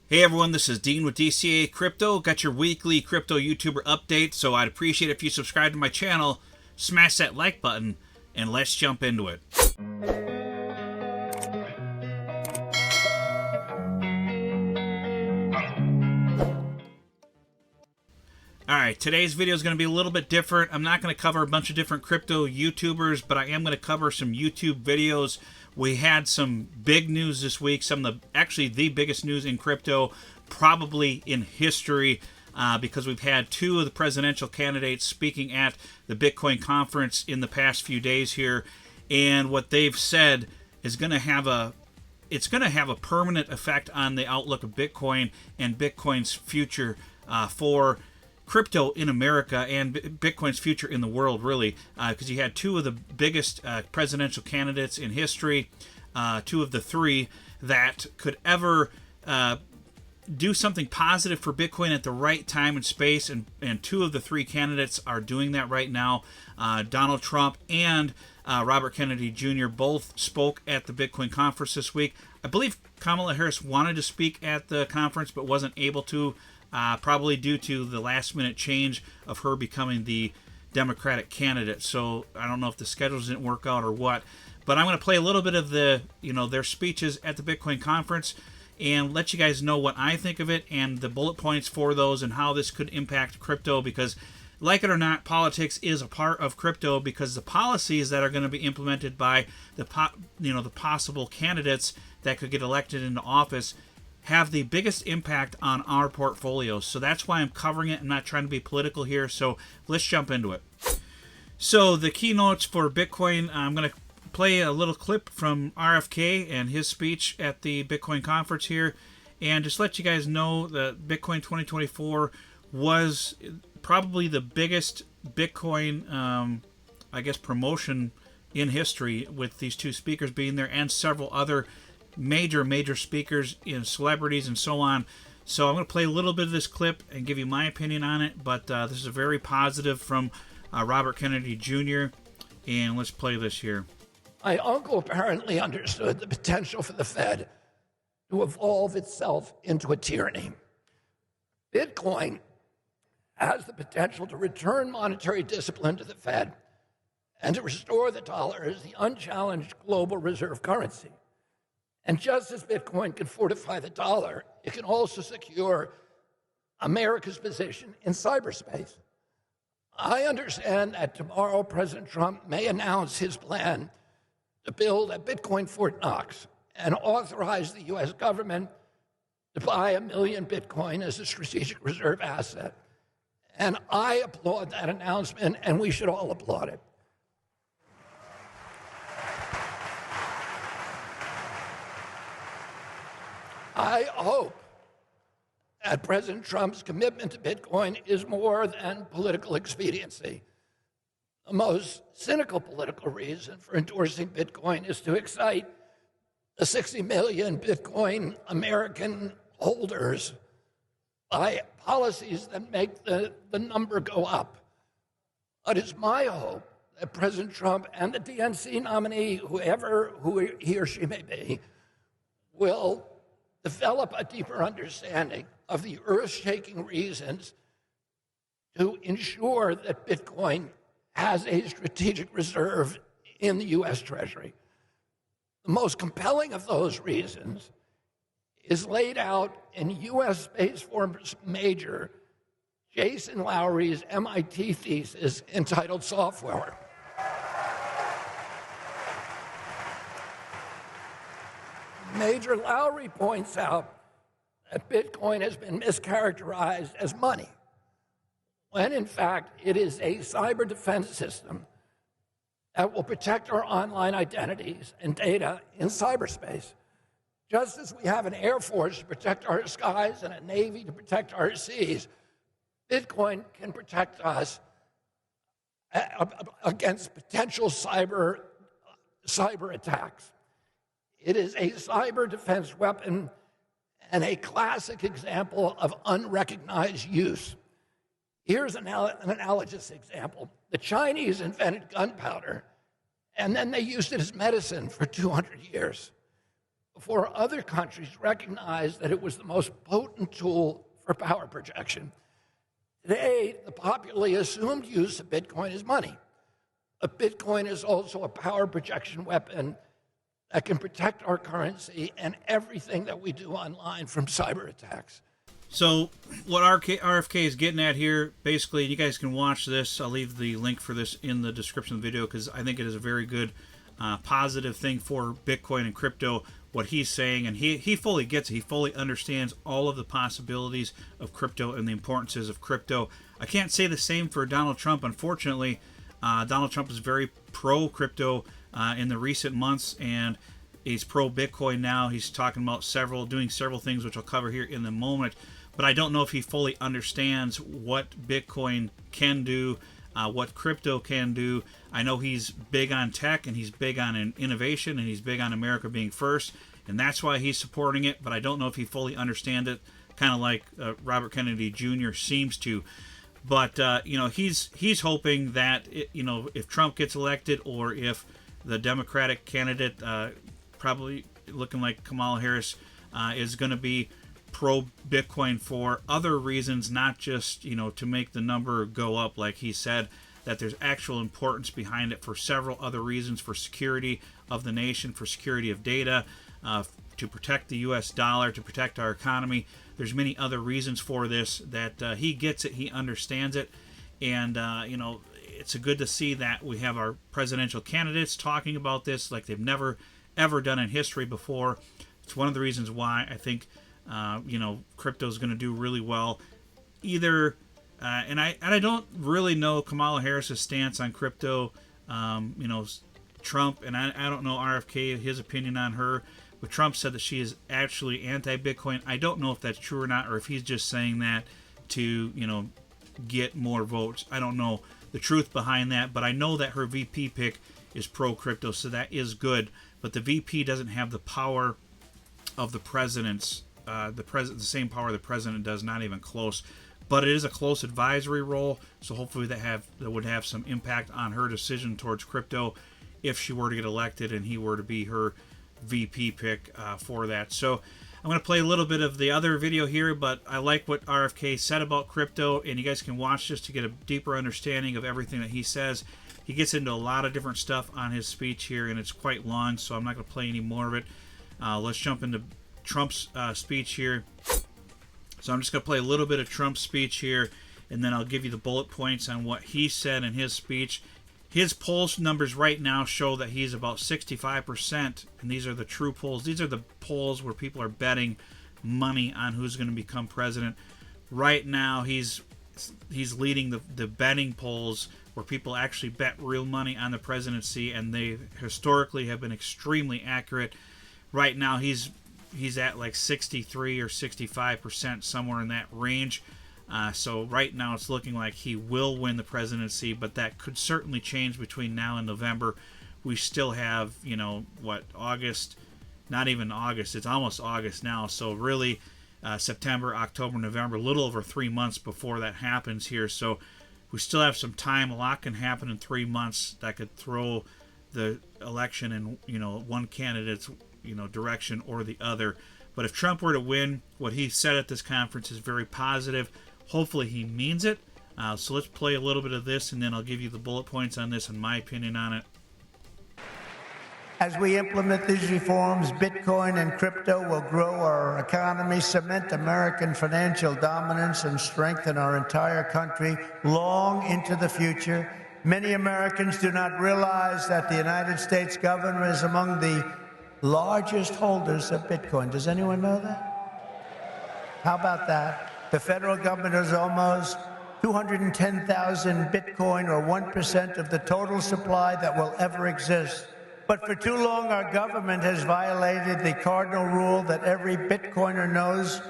Hey everyone, this is Dean with DCA Crypto. Got your weekly crypto YouTuber update, so I'd appreciate it if you subscribe to my channel, smash that like button, and let's jump into it. Alright, today's video is going to be a little bit different. I'm not going to cover a bunch of different crypto YouTubers, but I am going to cover some YouTube videos. We had some big news this week, actually the biggest news in crypto, probably in history, because we've had two of the presidential candidates speaking at the Bitcoin conference in the past few days here, and what they've said is going to have a permanent effect on the outlook of Bitcoin and Bitcoin's future for crypto in America and Bitcoin's future in the world, really, because you had two of the biggest presidential candidates in history, two of the three that could ever do something positive for Bitcoin at the right time and space, and two of the three candidates are doing that right now. Donald Trump and Robert Kennedy Jr. both spoke at the Bitcoin conference this week. I believe Kamala Harris wanted to speak at the conference but wasn't able to, probably due to the last-minute change of her becoming the Democratic candidate. So I don't know if the schedules didn't work out or what. But I'm going to play a little bit of their speeches at the Bitcoin conference and let you guys know what I think of it and the bullet points for those and how this could impact crypto, because like it or not, politics is a part of crypto, because the policies that are going to be implemented by the possible candidates that could get elected into office have the biggest impact on our portfolios. So that's why I'm covering it. I'm not trying to be political here. So let's jump into it. So the keynotes for Bitcoin, I'm going to play a little clip from RFK and his speech at the Bitcoin conference here, and just let you guys know that Bitcoin 2024 was probably the biggest Bitcoin, promotion in history, with these two speakers being there and several other major speakers, celebrities and so on. So I'm going to play a little bit of this clip and give you my opinion on it, but this is a very positive from Robert Kennedy Jr., and let's play this here. My uncle apparently understood the potential for the Fed to evolve itself into a tyranny. Bitcoin has the potential to return monetary discipline to the Fed and to restore the dollar as the unchallenged global reserve currency. And just as Bitcoin can fortify the dollar, it can also secure America's position in cyberspace. I understand that tomorrow President Trump may announce his plan to build a Bitcoin Fort Knox and authorize the U.S. government to buy 1 million Bitcoin as a strategic reserve asset. And I applaud that announcement, and we should all applaud it. I hope that President Trump's commitment to Bitcoin is more than political expediency. The most cynical political reason for endorsing Bitcoin is to excite the 60 million Bitcoin American holders by policies that make the number go up. But it's my hope that President Trump and the DNC nominee, who he or she may be, will develop a deeper understanding of the earth-shaking reasons to ensure that Bitcoin has a strategic reserve in the U.S. Treasury. The most compelling of those reasons is laid out in U.S. Space Force major Jason Lowery's MIT thesis entitled Software. Major Lowery points out that Bitcoin has been mischaracterized as money, when in fact it is a cyber defense system that will protect our online identities and data in cyberspace. Just as we have an Air Force to protect our skies and a Navy to protect our seas, Bitcoin can protect us against potential cyber attacks. It is a cyber defense weapon and a classic example of unrecognized use. Here's an analogous example. The Chinese invented gunpowder, and then they used it as medicine for 200 years. before other countries recognized that it was the most potent tool for power projection. Today, the popularly assumed use of Bitcoin is money. But Bitcoin is also a power projection weapon that can protect our currency and everything that we do online from cyber attacks. So what RFK is getting at here, basically, you guys can watch this. I'll leave the link for this in the description of the video because I think it is a very good positive thing for Bitcoin and crypto, what he's saying. And he fully gets it. He fully understands all of the possibilities of crypto and the importances of crypto. I can't say the same for Donald Trump. Unfortunately, Donald Trump is very pro-crypto in the recent months, and he's pro-Bitcoin now. He's talking about doing several things, which I'll cover here in a moment. But I don't know if he fully understands what Bitcoin can do, what crypto can do. I know he's big on tech, and he's big on innovation, and he's big on America being first, and that's why he's supporting it. But I don't know if he fully understands it, kind of like Robert Kennedy Jr. seems to. But he's hoping that if Trump gets elected, or if the Democratic candidate, probably looking like Kamala Harris, is going to be pro-Bitcoin for other reasons, not just to make the number go up, like he said, that there's actual importance behind it for several other reasons, for security of the nation, for security of data, to protect the U.S. dollar, to protect our economy. There's many other reasons for this that he gets it, he understands it, and it's good to see that we have our presidential candidates talking about this like they've never ever done in history before. It's one of the reasons why I think crypto is going to do really well. Either and I don't really know Kamala Harris's stance on crypto. Trump, and I don't know RFK, his opinion on her. But Trump said that she is actually anti-Bitcoin. I don't know if that's true or not, or if he's just saying that to, get more votes. I don't know the truth behind that, but I know that her VP pick is pro-crypto, so that is good. But the VP doesn't have the power of the president's, the same power the president does, not even close. But it is a close advisory role, so hopefully that would have some impact on her decision towards crypto if she were to get elected and he were to be her VP pick for that. So I'm going to play a little bit of the other video here, but I like what RFK said about crypto, and you guys can watch this to get a deeper understanding of everything that he says. He gets into a lot of different stuff on his speech here, and it's quite long, so I'm not going to play any more of it. Let's jump into Trump's speech here. So I'm just going to play a little bit of Trump's speech here, and then I'll give you the bullet points on what he said in his speech. His polls numbers right now show that he's about 65%, and these are the true polls. These are the polls where people are betting money on who's going to become president. Right now, he's leading the betting polls where people actually bet real money on the presidency, and they historically have been extremely accurate. Right now, he's at like 63 or 65%, somewhere in that range. So right now it's looking like he will win the presidency, but that could certainly change between now and November. We still have, August, not even August, it's almost August now. So really September, October, November, a little over 3 months before that happens here. So we still have some time. A lot can happen in 3 months that could throw the election in, one candidate's, direction or the other. But if Trump were to win, what he said at this conference is very positive. Hopefully he means it. So let's play a little bit of this, and then I'll give you the bullet points on this and my opinion on it. As we implement these reforms, Bitcoin and crypto will grow our economy, cement American financial dominance, and strengthen our entire country long into the future. Many Americans do not realize that the United States government is among the largest holders of Bitcoin. Does anyone know that? How about that? The federal government has almost 210,000 Bitcoin, or 1% of the total supply that will ever exist. But for too long, our government has violated the cardinal rule that every Bitcoiner knows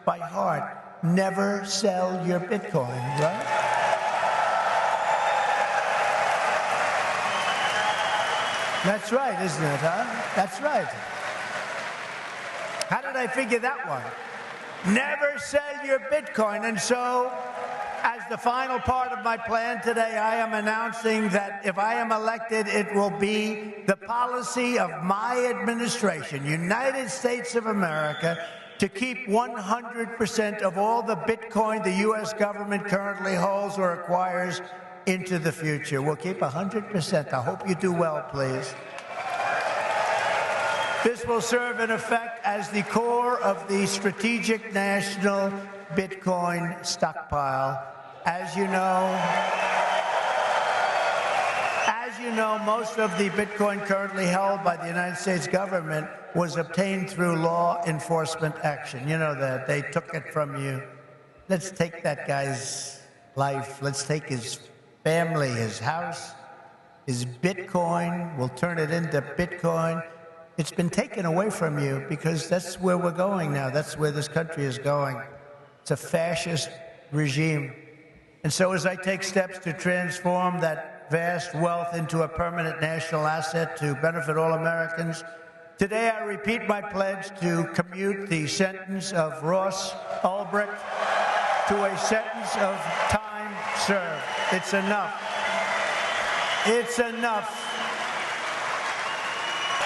by heart: never sell your Bitcoin, right? That's right, isn't it, huh? That's right. How did I figure that one? Never sell your Bitcoin. And so, As the final part of my plan today, I am announcing that if I am elected, it will be the policy of my administration, United States of America, to keep 100% of all the Bitcoin the U.S. government currently holds or acquires into the future. We'll keep 100%. I hope you do well, please. This will serve in effect as the core of the strategic national Bitcoin stockpile. As you know, most of the Bitcoin currently held by the United States government was obtained through law enforcement action. You know that. They took it from you. Let's take that guy's life. Let's take his family, his house, his Bitcoin. We'll turn it into Bitcoin. It's been taken away from you because that's where we're going now. That's where this country is going. It's a fascist regime. And so as I take steps to transform that vast wealth into a permanent national asset to benefit all Americans, today I repeat my pledge to commute the sentence of Ross Ulbricht to a sentence of time served. It's enough. It's enough.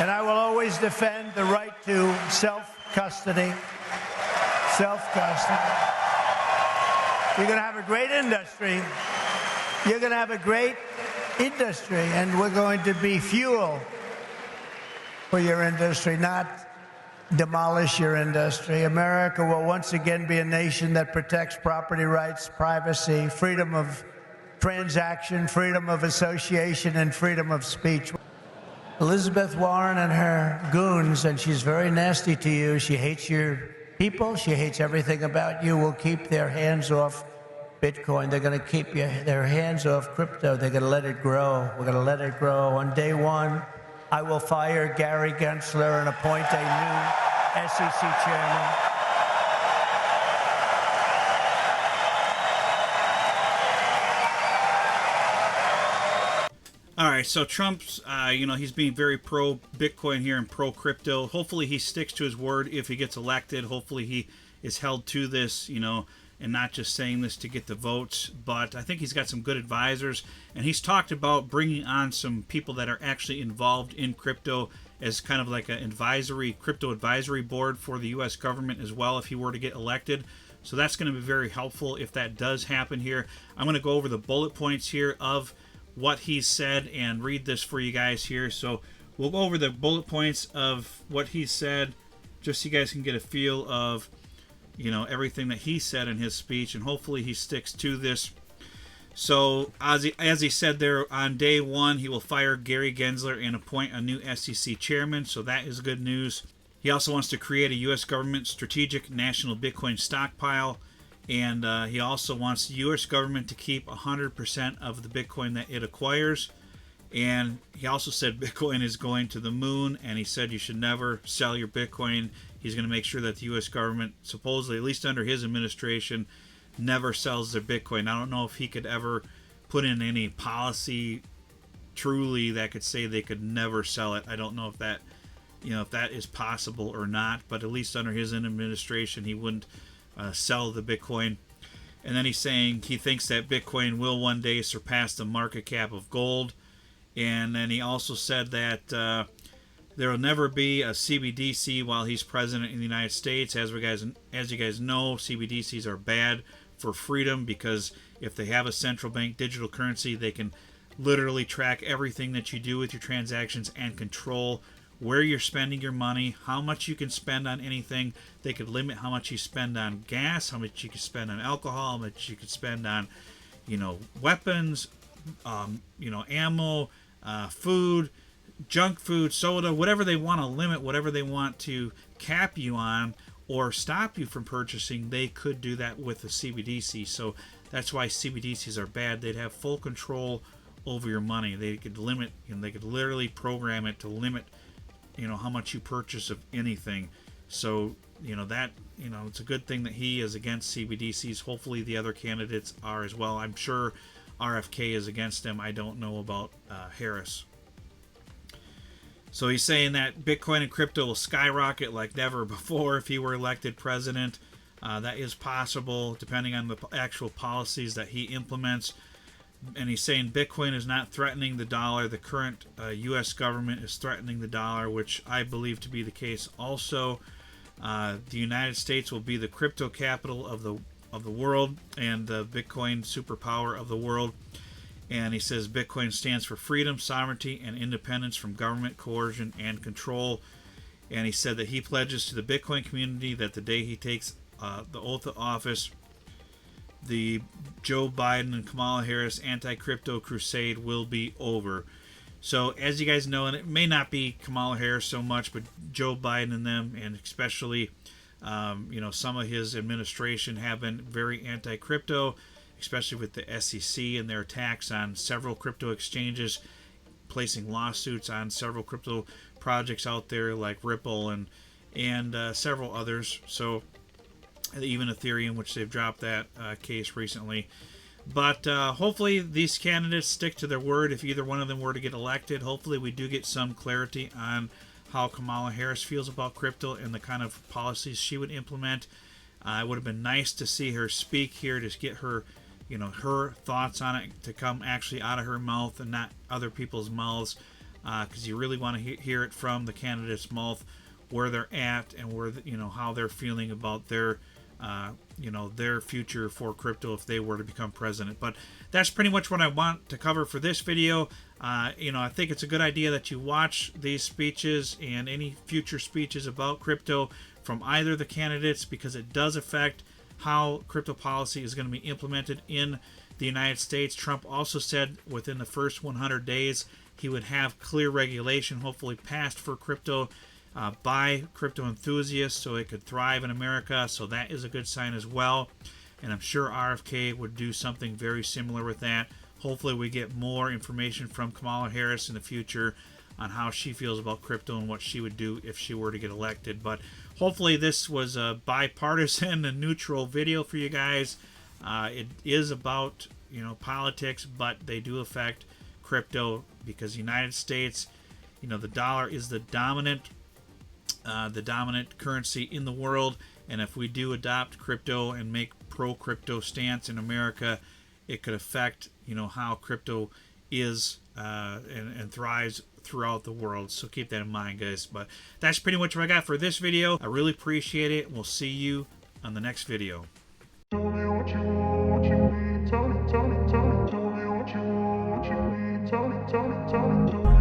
And I will always defend the right to self-custody. Self-custody. You're going to have a great industry. You're going to have a great industry, and we're going to be fuel for your industry, not demolish your industry. America will once again be a nation that protects property rights, privacy, freedom of transaction, freedom of association, and freedom of speech. Elizabeth Warren and her goons, and she's very nasty to you. She hates your people. She hates everything about you. Will keep their hands off Bitcoin. They're going to keep their hands off crypto. They're going to let it grow. We're going to let it grow. On day one, I will fire Gary Gensler and appoint a new SEC chairman. All right, so Trump's, he's being very pro-Bitcoin here and pro-crypto. Hopefully he sticks to his word if he gets elected. Hopefully he is held to this, and not just saying this to get the votes. But I think he's got some good advisors, and he's talked about bringing on some people that are actually involved in crypto as kind of like an crypto advisory board for the U.S. government as well if he were to get elected. So that's going to be very helpful if that does happen here. I'm going to go over the bullet points here of what he said and read this for you guys here. So we'll go over the bullet points of what he said just so you guys can get a feel of everything that he said in his speech, and hopefully he sticks to this. So as he said there, on day one he will fire Gary Gensler and appoint a new SEC chairman, so that is good news. He also wants to create a U.S. government strategic national Bitcoin stockpile. And he also wants the U.S. government to keep 100% of the Bitcoin that it acquires. And he also said Bitcoin is going to the moon. And he said you should never sell your Bitcoin. He's going to make sure that the U.S. government, supposedly, at least under his administration, never sells their Bitcoin. I don't know if he could ever put in any policy truly that could say they could never sell it. I don't know if that, if that is possible or not. But at least under his administration, he wouldn't sell the Bitcoin. And then he's saying he thinks that Bitcoin will one day surpass the market cap of gold. And then he also said that there will never be a CBDC while he's president in the United States. As you guys know, CBDCs are bad for freedom because if they have a central bank digital currency, they can literally track everything that you do with your transactions and control where you're spending your money, how much you can spend on anything. They could limit how much you spend on gas, how much you can spend on alcohol, how much you can spend on, weapons, ammo, food, junk food, soda, whatever they want to limit, whatever they want to cap you on or stop you from purchasing, they could do that with the CBDC. So that's why CBDCs are bad. They'd have full control over your money. They could limit, they could literally program it to limit how much you purchase of anything. So it's a good thing that he is against CBDCs. Hopefully the other candidates are as well. I'm sure RFK is against them. I don't know about Harris. So he's saying that Bitcoin and crypto will skyrocket like never before if he were elected president. That is possible depending on the actual policies that he implements. And he's saying Bitcoin is not threatening the dollar. The current U.S. government is threatening the dollar, which I believe to be the case also. The United States will be the crypto capital of the world and the Bitcoin superpower of the world. And he says Bitcoin stands for freedom, sovereignty, and independence from government coercion and control. And he said that he pledges to the Bitcoin community that the day he takes the oath of office, the Joe Biden and Kamala Harris anti-crypto crusade will be over. So as you guys know, and it may not be Kamala Harris so much, but Joe Biden and them, and especially some of his administration have been very anti-crypto, especially with the SEC and their attacks on several crypto exchanges, placing lawsuits on several crypto projects out there like Ripple and several others. So even Ethereum, which they've dropped that case recently. But hopefully these candidates stick to their word. If either one of them were to get elected, hopefully we do get some clarity on how Kamala Harris feels about crypto and the kind of policies she would implement. It would have been nice to see her speak here, to get her, her thoughts on it to come actually out of her mouth and not other people's mouths, because you really want to hear it from the candidate's mouth, where they're at and where how they're feeling about their their future for crypto if they were to become president. But that's pretty much what I want to cover for this video. I think it's a good idea that you watch these speeches and any future speeches about crypto from either of the candidates, because it does affect how crypto policy is going to be implemented in the United States. Trump also said within the first 100 days he would have clear regulation hopefully passed for crypto by crypto enthusiasts so it could thrive in America. So that is a good sign as well. And I'm sure RFK would do something very similar with that. Hopefully we get more information from Kamala Harris in the future on how she feels about crypto and what she would do if she were to get elected. But hopefully this was a bipartisan and neutral video for you guys. It is about politics, but they do affect crypto because the United States, the dollar is the dominant currency in the world. And if we do adopt crypto and make pro-crypto stance in America, it could affect how crypto is and thrives throughout the world. So keep that in mind, guys. But that's pretty much what I got for this video. I really appreciate it. We'll see you on the next video. Tell me what you want, what you need. Tell me, tell me, tell me. Tell me what you want, what you need. Tell me, tell me, tell me.